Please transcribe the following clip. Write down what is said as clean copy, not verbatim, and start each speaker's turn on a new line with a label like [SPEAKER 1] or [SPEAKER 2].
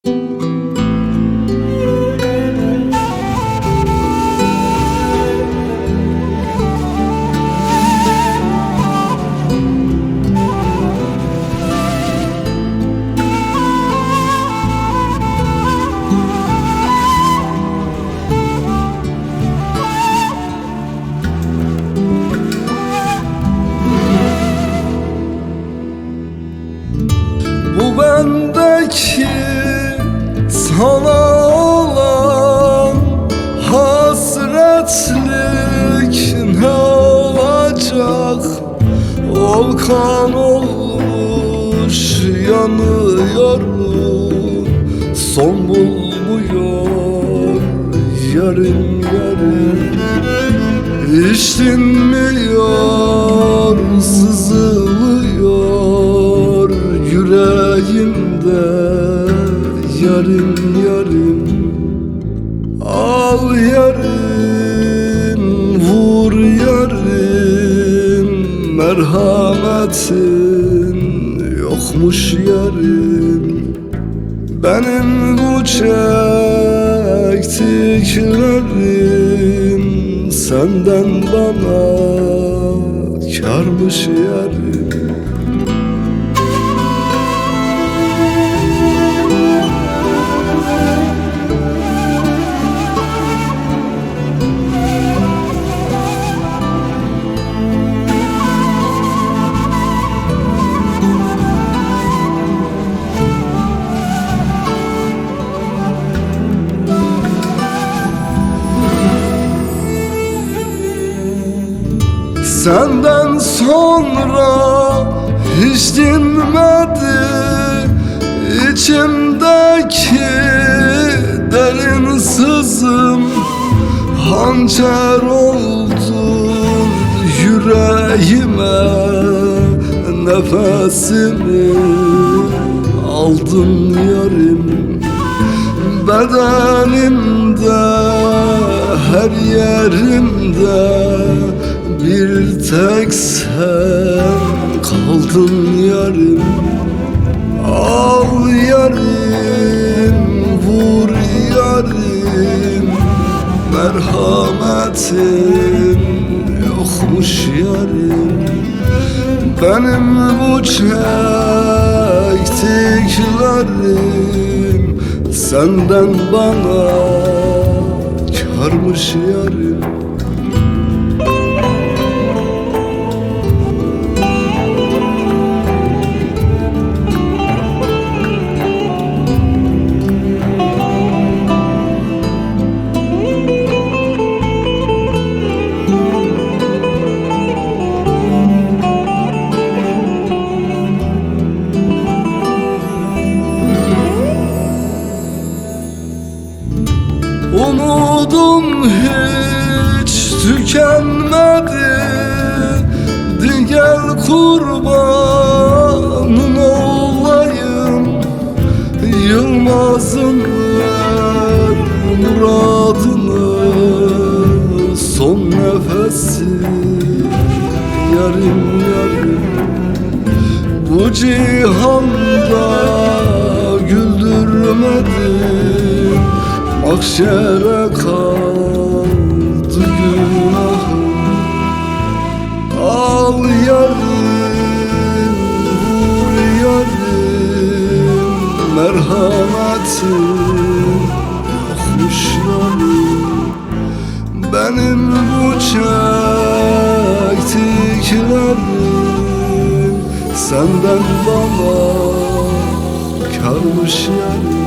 [SPEAKER 1] Bu bendeki sana olan hasretlik ne olacak? Volkan olmuş yanıyorum, son bulmuyor yarım yarım. Hiç dinmiyor, sızılıyor yüreğimde yarım yarım. Al yarım, vur yarım, merhametin yokmuş yarım. Benim bu çektiklerim senden bana kârmış yarım. Senden sonra hiç dinmedi içimdeki derin sızım. Hançer oldun yüreğime, nefesimi aldın yarım. Bedenimde, her yerimde bir tek sen kaldın yarım. Al yarım, vur yarım, merhametin yokmuş yarım. Benim bu çektiklerim senden bana kârmış yarım. Umudum hiç tükenmedi, gel kurbanın olayım. Yılmaz'ın ver muradını, son nefesi yarım yarım. Bu cihanda güldürmedim, mahşere kaldı günahım. Al yarım, vur yarım, merhametin yokmuş yarım. Benim bu çektiklerim senden bana kârmış yarım.